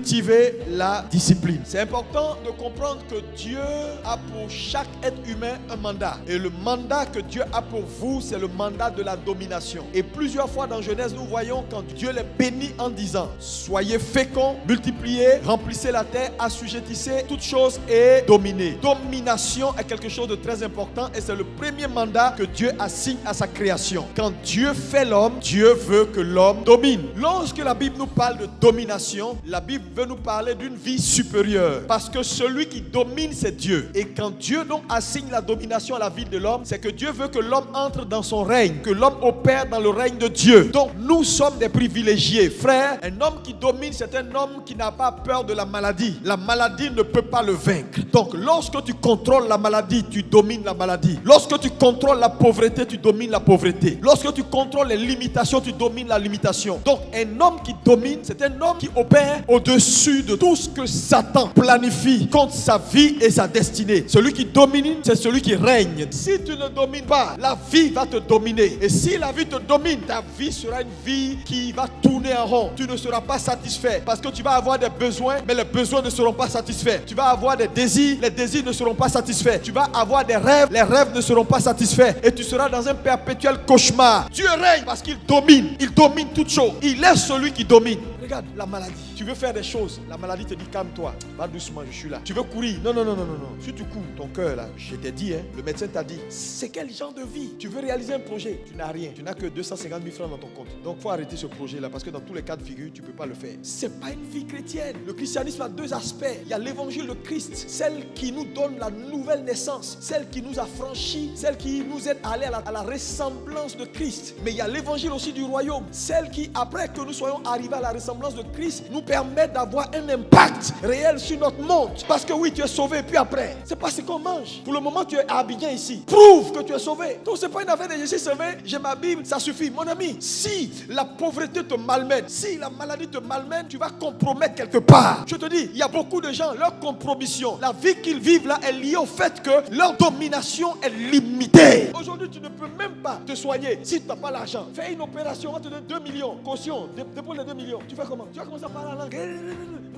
cultiver la discipline. C'est important de comprendre que Dieu a pour chaque être humain un mandat. Et le mandat que Dieu a pour vous, c'est le mandat de la domination. Et plusieurs fois dans Genèse, nous voyons quand Dieu les bénit en disant: soyez féconds, multipliez, remplissez la terre, assujettissez toutes choses et dominez. Domination est quelque chose de très important et c'est le premier mandat que Dieu assigne à sa création. Quand Dieu fait l'homme, Dieu veut que l'homme domine. Lorsque la Bible nous parle de domination, la Bible veut nous parler d'une vie supérieure. Parce que celui qui domine, c'est Dieu. Et quand Dieu donc assigne la domination à la vie de l'homme, c'est que Dieu veut que l'homme entre dans son règne, que l'homme opère dans le règne de Dieu. Donc nous sommes des privilégiés. Frère, un homme qui domine, c'est un homme qui n'a pas peur de la maladie. La maladie ne peut pas le vaincre. Donc lorsque tu contrôles la maladie, tu domines la maladie. Lorsque tu contrôles la pauvreté, tu domines la pauvreté. Lorsque tu contrôles les limitations, tu domines la limitation. Donc un homme qui domine, c'est un homme qui opère au-dessus de tout ce que Satan planifie contre sa vie et sa destinée. Celui qui domine, c'est celui qui règne. Si tu ne domines pas, la vie va te dominer. Et si la vie te domine, ta vie sera une vie qui va tourner en rond. Tu ne seras pas satisfait parce que tu vas avoir des besoins, mais les besoins ne seront pas satisfaits. Tu vas avoir des désirs, les désirs ne seront pas satisfaits. Tu vas avoir des rêves, les rêves ne seront pas satisfaits. Et tu seras dans un perpétuel cauchemar. Dieu règne parce qu'il domine. Il domine toutes choses. Il est celui qui domine. Regarde la maladie. Tu veux faire des choses, la maladie te dit calme-toi, va doucement, je suis là. Tu veux courir, non. Si tu cours, ton cœur là, je t'ai dit, le médecin t'a dit, c'est quel genre de vie? Tu veux réaliser un projet, tu n'as rien, tu n'as que 250 000 francs dans ton compte. Donc il faut arrêter ce projet là parce que dans tous les cas de figure, tu ne peux pas le faire. C'est pas une vie chrétienne. Le christianisme a deux aspects. Il y a l'évangile de Christ, celle qui nous donne la nouvelle naissance, celle qui nous a franchis, celle qui nous aide à aller à la ressemblance de Christ. Mais il y a l'évangile aussi du royaume, celle qui, après que nous soyons arrivés à la ressemblance de Christ, nous permet d'avoir un impact réel sur notre monde. Parce que oui, tu es sauvé, et puis après, c'est pas ce qu'on mange. Pour le moment, tu es habillé ici. Prouve que tu es sauvé. Donc, c'est pas une affaire de je suis sauvé, j'ai ma Bible, ça suffit. Mon ami, si la pauvreté te malmène, si la maladie te malmène, tu vas compromettre quelque part. Je te dis, il y a beaucoup de gens, leur compromission, la vie qu'ils vivent là est liée au fait que leur domination est limitée. Aujourd'hui, tu ne peux même pas te soigner si tu n'as pas l'argent. Fais une opération, on va te donner 2 millions. Caution, dépose les 2 millions. Tu fais comment? Tu vas commencer à parler en langue.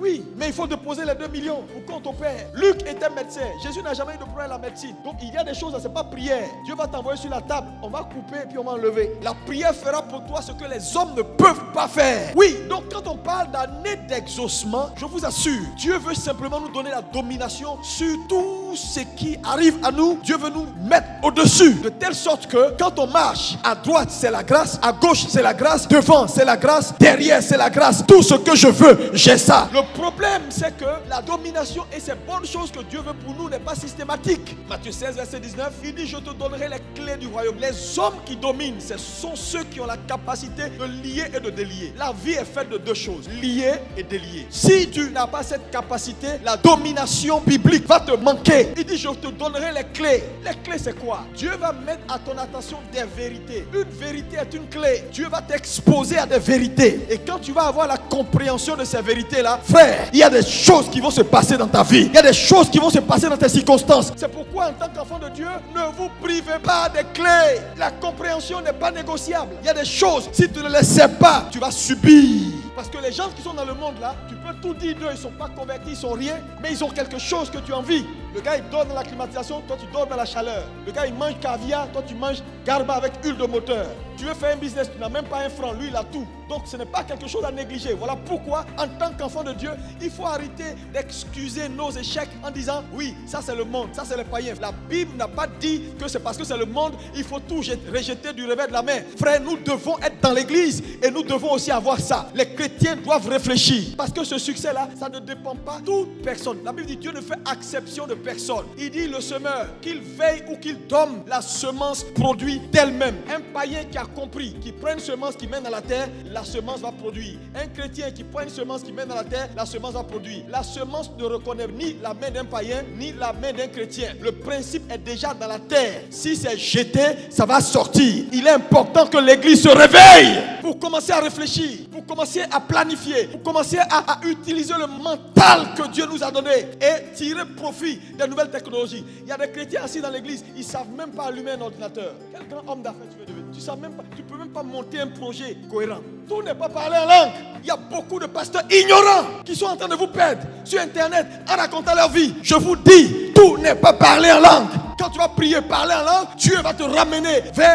Oui, mais il faut déposer les 2 millions pour qu'on t'opère. Luc était médecin. Jésus n'a jamais eu de problème à la médecine. Donc il y a des choses, c'est pas prière. Dieu va t'envoyer sur la table. On va couper et puis on va enlever. La prière fera pour toi ce que les hommes ne peuvent pas faire. Oui, donc quand on parle d'année d'exaucement, je vous assure, Dieu veut simplement nous donner la domination sur tout ce qui arrive à nous. Dieu veut nous mettre au-dessus. De telle sorte que quand on marche, à droite c'est la grâce, à gauche c'est la grâce, devant c'est la grâce, derrière c'est la grâce. Tout ce que je veux, j'ai ça. Le problème, c'est que la domination et ces bonnes choses que Dieu veut pour nous n'est pas systématique. Matthieu 16, verset 19, il dit: je te donnerai les clés du royaume. Les hommes qui dominent, ce sont ceux qui ont la capacité de lier et de délier. La vie est faite de deux choses, lier et délier. Si tu n'as pas cette capacité, la domination biblique va te manquer. Il dit: je te donnerai les clés. Les clés, c'est quoi? Dieu va mettre à ton attention des vérités. Une vérité est une clé. Dieu va t'exposer à des vérités. Et quand tu vas avoir la compréhension de ces vérités-là, frère, il y a des choses qui vont se passer dans ta vie. Il y a des choses qui vont se passer dans tes circonstances. C'est pourquoi, en tant qu'enfant de Dieu, ne vous privez pas des clés. La compréhension n'est pas négociable. Il y a des choses, si tu ne les sais pas, tu vas subir. Parce que les gens qui sont dans le monde là, tu peux tout dire d'eux, ils ne sont pas convertis, ils ne sont rien, mais ils ont quelque chose que tu envies. Le gars il dort dans la climatisation, toi tu dors dans la chaleur. Le gars il mange caviar, toi tu manges garba avec huile de moteur. Tu veux faire un business, tu n'as même pas un franc, lui il a tout. Donc ce n'est pas quelque chose à négliger. Voilà pourquoi, en tant qu'enfant de Dieu, il faut arrêter d'excuser nos échecs en disant: oui, ça c'est le monde, ça c'est les païens. La Bible n'a pas dit que c'est parce que c'est le monde, il faut tout rejeter du revers de la main. Frère, nous devons être dans l'église et nous devons aussi avoir ça. Les chrétiens doivent réfléchir. Parce que ce succès-là, ça ne dépend pas de toute personne. La Bible dit: Dieu ne fait exception de personne. Il dit: le semeur, qu'il veille ou qu'il dorme, la semence produit d'elle-même. Un païen qui a compris, qui prend une semence qui mène dans la terre, la semence va produire. Un chrétien qui prend une semence qui mène dans la terre, la semence va produire. La semence ne reconnaît ni la main d'un païen, ni la main d'un chrétien. Le principe est déjà dans la terre. Si c'est jeté, ça va sortir. Il est important que l'église se réveille pour commencer à réfléchir, pour commencer à planifier, pour commencer à utiliser le mental que Dieu nous a donné et tirer profit des nouvelles technologies. Il y a des chrétiens assis dans l'église, ils ne savent même pas allumer un ordinateur. Quel grand homme d'affaires tu veux devenir? Tu ne peux même pas monter un projet cohérent. Tout n'est pas parlé en langue. Il y a beaucoup de pasteurs ignorants qui sont en train de vous perdre sur Internet en racontant leur vie. Je vous dis, tout n'est pas parlé en langue. Quand tu vas prier, parler en langue, Dieu va te ramener vers